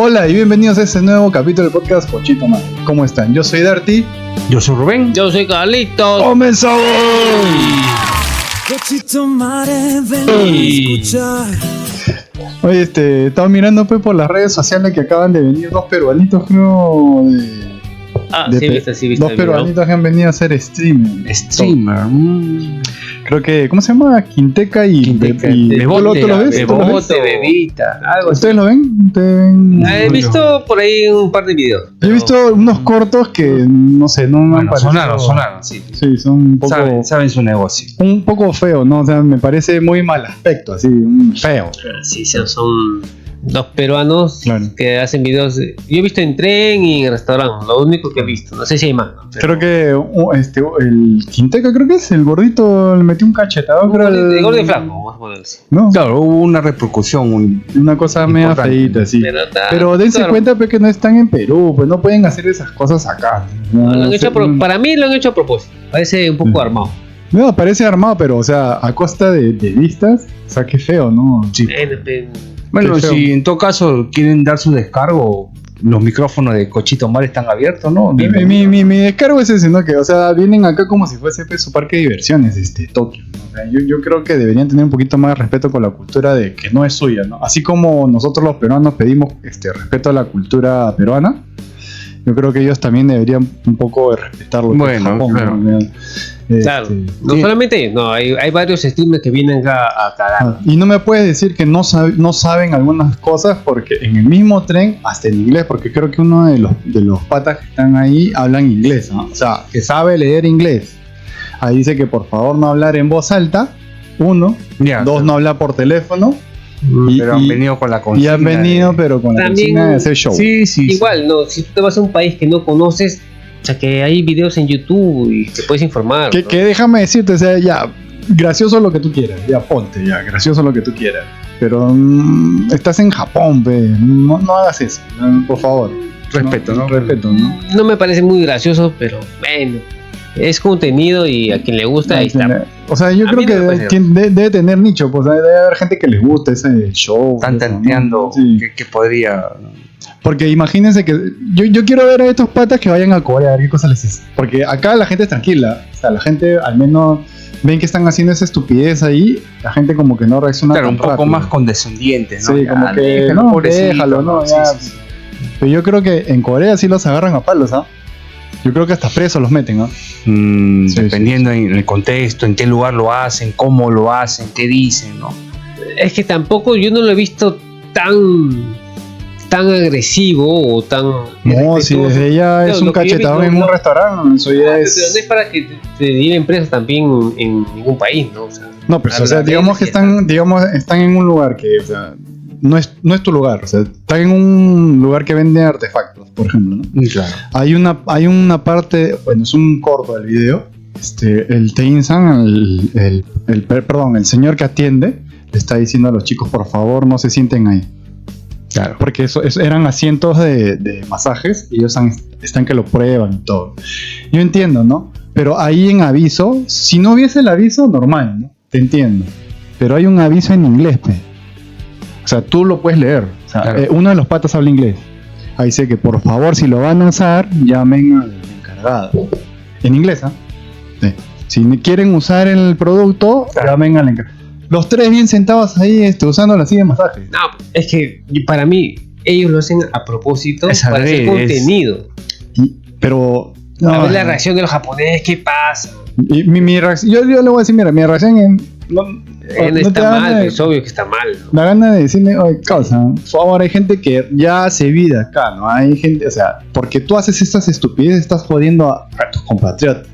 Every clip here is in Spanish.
Hola y bienvenidos a este nuevo capítulo del podcast Cochito Madre. ¿Cómo están? Yo soy Darty. Yo soy Rubén. Yo soy Carlitos. ¡Comenzamos! Cochito Madre, ven a escuchar. Oye, estaba mirando pues, por las redes sociales que acaban de venir dos peruanitos, creo. Sí, viste. Dos peruanitos que han venido a hacer streamer. Streamer. Creo que, ¿cómo se llama? Quinteca y Bebote, ¿tú lo ves? Bebote, Bebita, algo así. ¿Ustedes lo ven? He visto por ahí un par de videos. Yo he visto unos cortos que, no sé, no me han parecido... Sonaron, sí. Sí, son un poco... Saben su negocio. Un poco feo, ¿no? O sea, me parece muy mal aspecto, así, feo. Sí, son dos peruanos Claro. que hacen videos. Yo he visto en tren y en restaurante, lo único que he visto. No sé si hay más. Creo que el Quinteca, creo que es el gordito, le metió un cachetado. De gordo y flaco, vamos a poner así. ¿No? Claro, hubo una repercusión. Una cosa media Importante. feíta, sí. Pero dense claro, cuenta pues, que no están en Perú, pues no pueden hacer esas cosas acá. lo han hecho para mí lo han hecho a propósito. Parece un poco armado. No, parece armado, pero o sea, a costa de vistas, o sea, qué feo, ¿no? Sí. Bueno, Qué feo. si en todo caso quieren dar su descargo, los micrófonos de Cochito Mar están abiertos, ¿no? Mi descargo es ese, ¿no? Que, o sea, vienen acá como si fuese pues, su parque de diversiones, Tokio, ¿no? O sea, yo creo que deberían tener un poquito más de respeto con la cultura de que no es suya, ¿no? Así como nosotros los peruanos pedimos respeto a la cultura peruana, yo creo que ellos también deberían un poco respetarlo. Bueno, Japón, claro. ¿no? Claro, no sí. solamente no, hay varios streamers que vienen acá a cagar. Y no me puedes decir que no saben algunas cosas porque en el mismo tren, hasta en inglés, porque creo que uno de los patas que están ahí hablan inglés, ¿no? O sea, que sabe leer inglés. Ahí dice que por favor no hablar en voz alta, uno, Ya, dos, no hablar por teléfono, pero han venido con la y consigna. han venido pero con la También- consigna de hacer show. Sí. Igual, no, si tú te vas a un país que no conoces, o sea, que hay videos en YouTube y te puedes informar. Que, ¿no? que déjame decirte, o sea, ya, gracioso lo que tú quieras, ya ponte, ya, gracioso lo que tú quieras. Pero estás en Japón, no hagas eso, por favor. Respeto, ¿no? Respeto, ¿no? No me parece muy gracioso, pero bueno, es contenido y a quien le gusta, ahí está. O sea, yo A creo mí no me que parece. debe tener nicho, pues debe haber gente que les gusta ese show. Están eso, ¿no? tanteando Sí. que podría. Porque imagínense que yo quiero ver a estos patas que vayan a Corea a ver qué cosa les es. Porque acá la gente es tranquila. O sea, la gente al menos ven que están haciendo esa estupidez ahí. La gente como que no reacciona Claro, tan un poco rápido. más condescendiente, ¿no? Sí, Ya, como que déjalo, no, pobrecito, déjalo, ¿no? Ya. Sí. Pero yo creo que en Corea sí los agarran a palos, ¿ah? Yo creo que hasta presos los meten, ¿ah? Sí, Dependiendo en el contexto, en qué lugar lo hacen, cómo lo hacen, qué dicen, ¿no? Es que tampoco yo no lo he visto tan agresivo o tan No, si irrespetuoso. desde ya es Claro, un lo que yo he cachetadón visto, en un no. restaurante, eso ya Pero no es... es para que te lleven preso también en ningún país, ¿no? O sea, No, pues, o sea, las digamos que reglas están en un lugar que, o sea, no es tu lugar, o sea, están en un lugar que vende artefactos, por ejemplo, ¿no? Claro. Hay una parte, bueno, es un corto del video, el Tein-san, el señor que atiende, le está diciendo a los chicos, por favor, no se sienten ahí. Claro. Porque eso eran asientos de masajes y ellos están que lo prueban y todo. Yo entiendo, ¿no? Pero ahí en aviso, si no hubiese el aviso, normal, ¿no? Te entiendo. Pero hay un aviso en inglés, pe. O sea, tú lo puedes leer. O sea, Claro. uno de los patas habla inglés. Ahí dice que por favor, si lo van a usar, llamen al encargado. En inglés, ¿ah? Sí. Si quieren usar el producto, Claro. llamen al encargado. Los tres bien sentados ahí usando la silla de masaje. No, es que para mí ellos lo hacen a propósito Es para hacer adrede, contenido. Pero... A ver la reacción de los japoneses, ¿qué pasa? Y mi reacción, yo le voy a decir, mira, mi reacción no te Está da mal, gana de- es obvio que está mal, ¿no? da gana de decirle, oye, causa, por favor, hay gente que ya hace vida acá, ¿no? Hay gente, o sea, porque tú haces estas estupideces, estás jodiendo a tus compatriotas.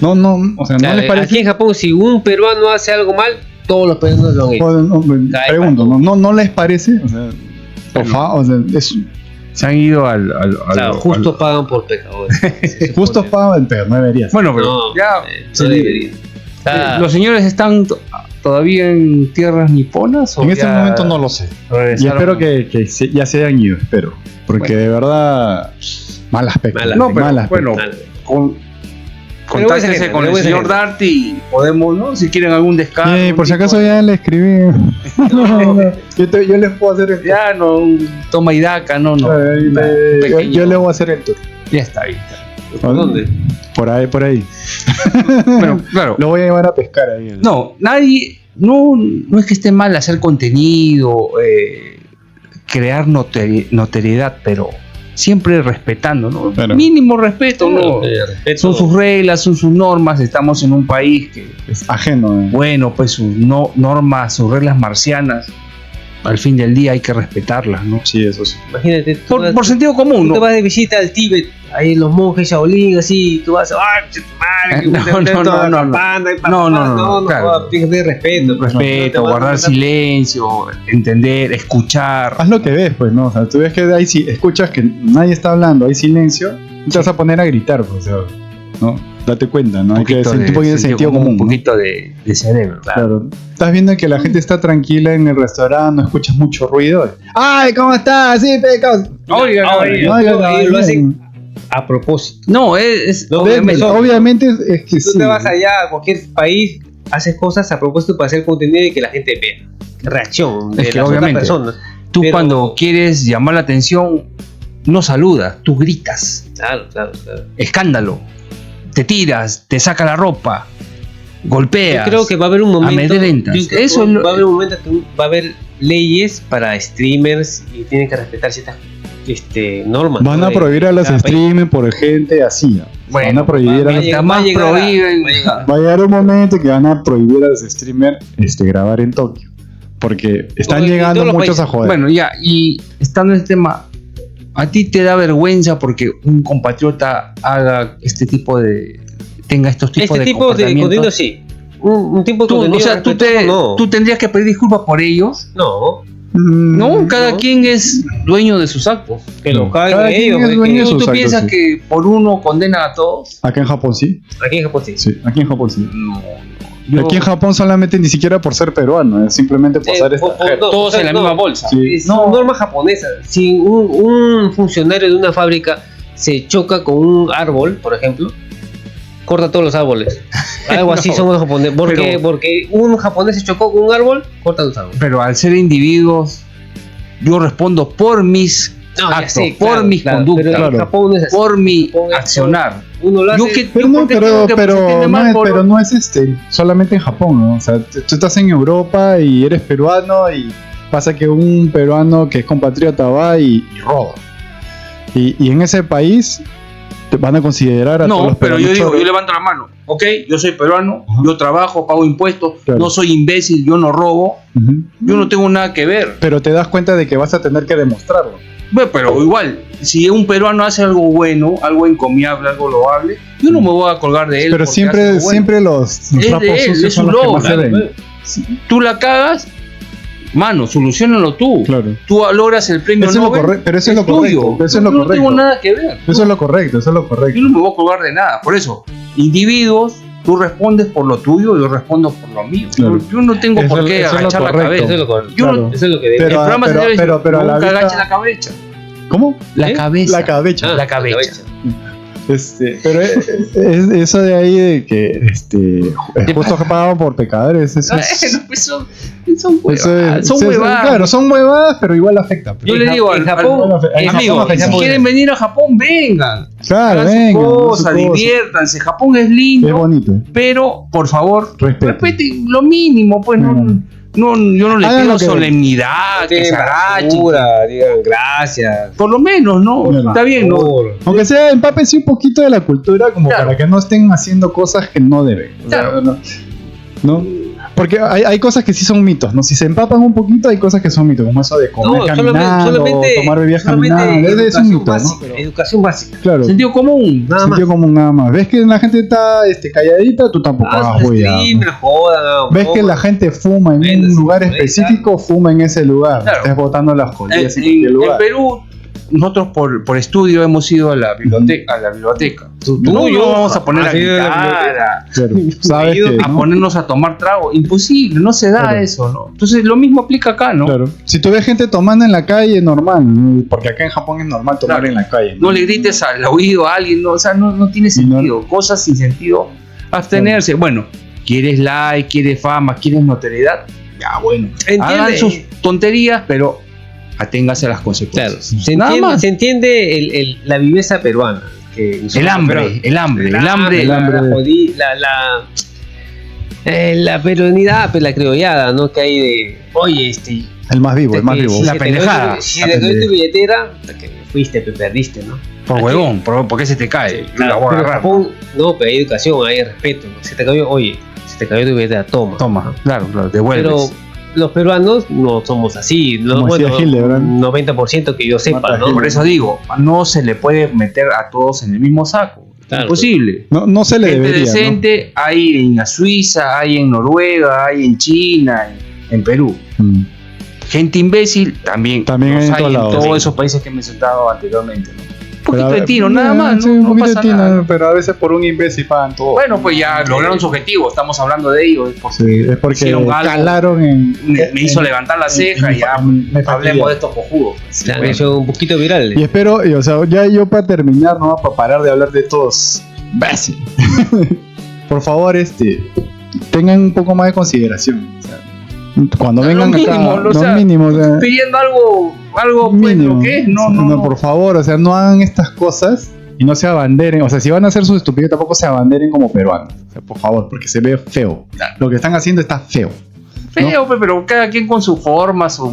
No, o sea, O sea, ¿no les aquí parece? en Japón, si un peruano hace algo mal, todos los peruanos lo han hecho. Pregunto, ¿no les parece? O sea, por favor, o sea, es Se han ido al Claro, justos pagan por pecadores. justo para, pero no deberías. Bueno, pero No, ya no debería. Ah, los señores están todavía en tierras niponas o En este ya momento no lo sé. Y regresaron? espero que ya se hayan ido, espero. Porque Bueno. de verdad, mal aspecto. Mal No, pero mal aspecto. bueno, mal. Contáctense con el señor Darty y podemos, ¿no? Si quieren algún descargo. Por si acaso ya le escribí. Yo les puedo hacer el tour. Ya no, toma y daca, no. Yo le voy a hacer el tour. Ya está bien. ¿Por dónde? Por ahí. Bueno, claro. Lo voy a llevar a pescar ahí. No, nadie, no es que esté mal hacer contenido, crear notoriedad, pero siempre respetando, ¿no? Claro. Mínimo respeto, ¿no? Respeto. Son sus reglas, son sus normas, estamos en un país que, Es ajeno. bueno, pues sus normas, sus reglas marcianas, al fin del día hay que respetarlas, ¿no? Sí, eso sí. Imagínate, tú Por vas- sentido común, tú te ¿no? vas de visita al Tíbet, ahí los monjes Shaolin, así, tú vas, ¡ay, che, tu madre! No, claro. Tienes que tener respeto. pues, no te Respeto, vas a guardar matar. silencio, entender, escuchar. Haz lo que ves, pues, ¿no? O sea, tú ves que ahí si escuchas que nadie está hablando, hay silencio, te vas a poner a gritar, pues, o sea, ¿no? Date cuenta, ¿no? Hay que hacer un poquito de sentido común. un ¿no? poquito de cerebro, claro. Claro. Estás viendo que la gente está tranquila en el restaurante, no escuchas mucho ruido. ¡Ay, ¿cómo estás? Sí, pecado. Oiga, Ellos lo hacen a propósito. No, es No, obviamente. Obviamente es que Tú sí. te vas allá a cualquier país, haces cosas a propósito para hacer contenido y que la gente vea. Reacción de Es que las otras obviamente, personas. Tú pero- cuando quieres llamar la atención, no saludas, tú gritas. Claro. Escándalo. Te tiras, te saca la ropa, Yo golpeas. creo que va a haber un momento. amedrentas. yo creo que Eso es lo- va a haber un momento que va a haber leyes para streamers y tienen que respetar ciertas normas. Van ¿no? a de prohibir a los cada país. streamers por gente así. ¿no? Bueno, Van a prohibir a los... llegar- Jamás va a llegar a- prohíben. va a llegar. Va a llegar un momento que van a prohibir a los streamers grabar en Tokio. Porque están Porque en llegando todos los muchos a países. joder. Bueno, ya, y estando en el tema, ¿a ti te da vergüenza porque un compatriota haga tenga estos tipos Este de tipo de comportamientos? contenido sí. Un tipo de Tú, contenido. o sea, respetuoso, no. tú tendrías que pedir disculpas por ellos. No, No, cada no. quien es dueño de sus actos. que lo Cada caguen quien ellos. es es dueño que- de ¿Tú, sus actos, piensas sí. que por uno condena a todos? Acá en Japón sí. Aquí en Japón sí. Sí, aquí en Japón sí. No. Aquí en Japón solamente ni siquiera por ser peruano, es simplemente por ser extranjero. no, todos o sea, en la no. misma bolsa. Sí. Es norma japonesa. Si un funcionario de una fábrica se choca con un árbol, por ejemplo, corta todos los árboles. Algo así No, son los japoneses. pero- Porque un japonés se chocó con un árbol, corta los árboles. Pero al ser individuos, yo respondo por mis No, ya actos, sé, por claro, mis claro, conductas, pero en Claro. Japón no es así. por mi Japón es accionar. Uno lo hace. Pero no, ¿por qué tengo que sentirme mal por- pero no es solamente en Japón, ¿no? O sea, tú estás en Europa y eres peruano y pasa que un peruano que es compatriota va y roba. Y en ese país te van a considerar a todos No, los pero yo peruanos digo, choros. yo levanto la mano. Ok, yo soy peruano, Ajá. yo trabajo, pago impuestos, Claro. no soy imbécil, yo no robo, Ujú. yo no tengo nada que ver. Pero te das cuenta de que vas a tener que demostrarlo. Bueno, pero igual, si un peruano hace algo bueno, algo encomiable, algo loable, yo no me voy a colgar de él. Pero porque hace siempre, algo bueno. siempre los Es de trapos él, sucios es son su los que logro, más se claro. ven. Tú la cagas, mano, solucionalo tú. Claro. Tú logras el premio Eso es lo Nobel, correcto, pero eso es lo tuyo. correcto, eso es lo Yo no correcto. tengo nada que ver. Eso es lo correcto, eso es lo correcto. Yo no me voy a colgar de nada. Por eso, individuos, tú respondes por lo tuyo, yo respondo por lo mío. Claro. Yo no tengo Eso- por qué eso es lo agachar la correcto. cabeza. Eso es lo correcto. Yo no- Claro. Eso es lo que debe. Pero- el programa pero- señores, pero a la nunca vista- agache la cabeza. ¿Cómo? La ¿Eh? cabeza. La cabeza. Ah, la cabeza. Pero eso de ahí de que justo que pagaban por pecadores, eso es, Bueno, pues son eso huevadas. es- Son eso es- huevadas. Claro, son huevadas, pero igual afecta. Yo En le digo en al Japón, en Japón amigo, afecta si mucho. quieren venir a Japón, vengan. Claro, Hagan venga, su cosa, diviértanse. Japón es Es lindo, bonito. pero por favor, Respeto. respeten lo mínimo, pues Mm. yo no le Hagan pido lo que- solemnidad, que se agachen. Digan gracias. Por lo menos, ¿no? Claro. Está bien, ¿no? Aunque sea empápense un poquito de la cultura, como Claro. para que no estén haciendo cosas que no deben. O sea, Claro. ¿no? Porque hay cosas que sí son mitos, ¿no? Si se empapan un poquito, hay cosas que son mitos, como eso de comer No, caminando, tomar bebidas caminando. Es un mito, ¿no? Pero, Educación básica. claro. Sentido común. Nada más. Sentido común nada más. ¿Ves que la gente está calladita? Tú tampoco hagas bulla. ¿Ves que la gente fuma en Bueno, un sí, lugar ahí específico? Fuma en ese lugar. Claro. Estás botando las colillas en cualquier En lugar. Perú, nosotros por estudio hemos ido a la biblioteca. No vamos a poner a gritar, Claro, sabes que, a ¿no? ponernos a tomar trago. Imposible, no se da Claro. eso, ¿no? Entonces lo mismo aplica acá, ¿no? Claro. Si tú ves gente tomando en la calle, normal, ¿no? Porque acá en Japón es normal tomar Claro. en la calle. No le grites al oído a alguien, ¿no? O sea, no tiene Y no- sentido. Cosas sin sentido, abstenerse. Bueno, ¿quieres like, quieres fama, quieres notoriedad? Ya, bueno. Hagan sus tonterías, pero aténgase a las Claro, consecuencias. se Nada entiende, más. se entiende la viveza peruana. Que El somos hambre, peruanos. el hambre. La peruanidad, pues, la criollada, ¿no? Que hay de, oye, El más vivo, el más vivo. La pendejada. Si te cayó tu billetera, que fuiste, te perdiste, ¿no? Por Aquí- huevón, porque se te cae. La Claro, voy a pero en agarrar. Japón, no, pero hay educación, hay respeto, ¿no? Si te cayó, oye, si te cayó tu billetera, toma. Toma, claro, devuelves. Pero los peruanos no somos así, ¿no? Como decía Hildebrand. 90% que yo sepa, Mata ¿no? Por eso digo, no se le puede meter a todos en el mismo saco. Claro. Imposible. No se le Gente debería, ¿no? decente hay en Suiza, hay en Noruega, hay en China, en Perú. Mm. Gente imbécil también. También los hay en todos lados, todos sí. esos países que he mencionado anteriormente, ¿no? Un Pero, poquito de tiro, nada más, sí, no, un no poquito pasa de tiro, nada. pero a veces por un imbécil pagan todo. Bueno, pues ya lograron su objetivo, estamos hablando de ellos. Es porque Sí, es porque hicieron algo, calaron en. me hizo levantar la ceja y ya me hablemos fastidia. de estos cojudos. Se han Bueno. hecho un poquito virales. Y espero, o sea, ya yo para terminar, ¿no? Para parar de hablar de todos imbéciles. Por favor, tengan un poco más de consideración. O sea, cuando Lo vengan mínimo, acá, o sea, lo mínimo, o sea, Pidiendo algo pues, mínimo. lo que es, no. Por favor, o sea, no hagan estas cosas y no se abanderen. O sea, si van a hacer sus estupidez, tampoco se abanderen como peruanos. O sea, por favor, porque se ve feo. Lo que están haciendo está feo. Feo, pues, pero cada quien con su forma, sus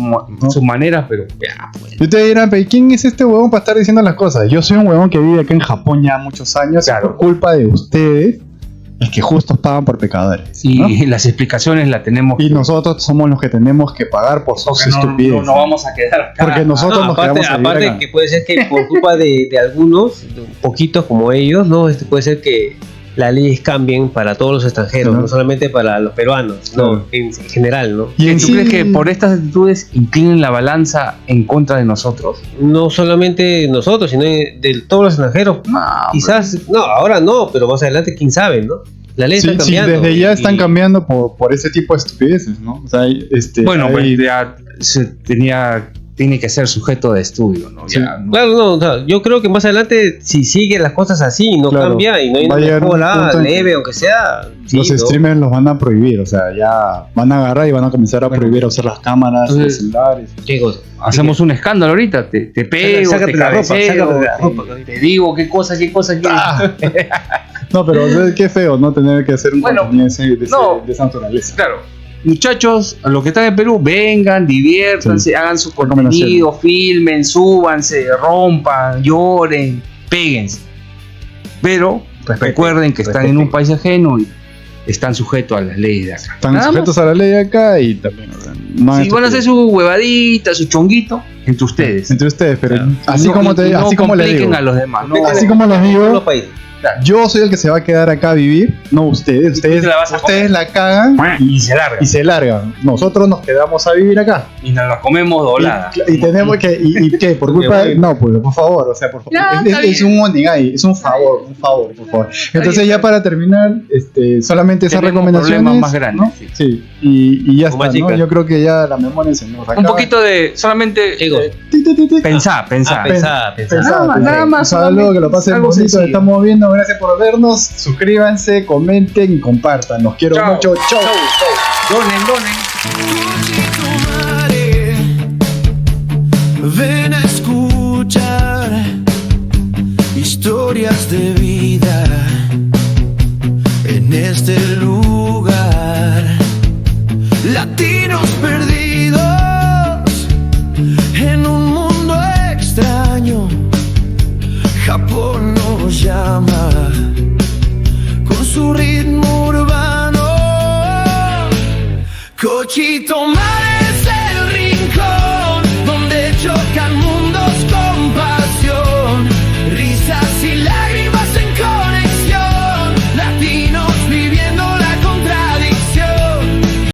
maneras, pero ya, pues. Y ustedes dirán, pero ¿quién es este huevón para estar diciendo las cosas? Yo soy un huevón que vive acá en Japón ya muchos años. Claro. Y por culpa de ustedes, es que justos pagan por pecadores. Y ¿no? las explicaciones las tenemos. Y nosotros somos los que tenemos que pagar por sus porque estupideces. no vamos a quedar acá. Porque nosotros nos quedamos a vivir aparte acá. que puede ser que por culpa de algunos, de poquitos como ellos, ¿no? Puede ser que las leyes cambien para todos los extranjeros, Ajá. no solamente para los peruanos, no, en general, ¿no? Y en ¿Tú sí, crees que por estas actitudes inclinen la balanza en contra de nosotros? No solamente nosotros, sino de todos los extranjeros. No, Quizás, no, ahora no, pero más adelante, quién sabe, ¿no? La ley sí, está sí, cambiando. desde ya están y- cambiando por ese tipo de estupideces, ¿no? O sea, bueno, hay- pues ya tiene que ser sujeto de estudio, ¿no? Sí. Ya, ¿no? Claro, no, o sea, yo creo que más adelante, si siguen las cosas así y no Claro, cambia y no hay va a una llegar un mejora punto en que leve, aunque sea, sí, los ¿no? streamers los van a prohibir, o sea, ya van a agarrar y van a comenzar a prohibir usar las cámaras, Entonces- los celulares. ¿Qué cosa? Hacemos un escándalo ahorita, te pego, Sácate te la ropa, cabeceo, sácate la ropa. te digo qué cosa quieres. Ah. No, pero o sea, qué feo, ¿no? Tener que hacer un Bueno, contenido de no. esa naturaleza. Claro, muchachos, a los que están en Perú, vengan, diviértanse, Sí. hagan su Recomendación. contenido, filmen, súbanse, rompan, lloren, péguense. Pero recuerden que están en un país ajeno y están sujetos a las leyes de acá. Están Nada sujetos a la ley acá y también, o sea, no hagan Si van a hacer estupideces. su huevadita, su chonguito, entre ustedes. Entre ustedes, pero Claro. así No- como y no así como les compliquen digo. a los demás. No, Así como les En digo, los países. yo soy el que se va a quedar acá a vivir, no ustedes. Ustedes, te la vas a ustedes la cagan y se larga. y se largan. Nosotros nos quedamos a vivir acá. Y nos la comemos doblada. Y tenemos que, y qué, por culpa de, no, pues por favor, o sea, por favor. Ya, Es, está es un onigai, es un favor, por favor. Entonces ya para terminar, solamente esas Tenemos recomendaciones. problemas más grandes, ¿no? sí. Sí, y ya Como está, chica. ¿no? Yo creo que ya la memoria se nos acaba. Un poquito de solamente ¿Qué cosa? pensar. Pensá. Nada más, Un saludo, que lo pasen algo bonito, sencillo. estamos viendo, gracias por vernos, suscríbanse, comenten y compartan. Los quiero Chao. mucho, chao. Donen. Ven a escuchar historias de vida en este lugar. Latinos perdidos en un mundo extraño. Japón nos llama con su ritmo urbano. Cochito Mare.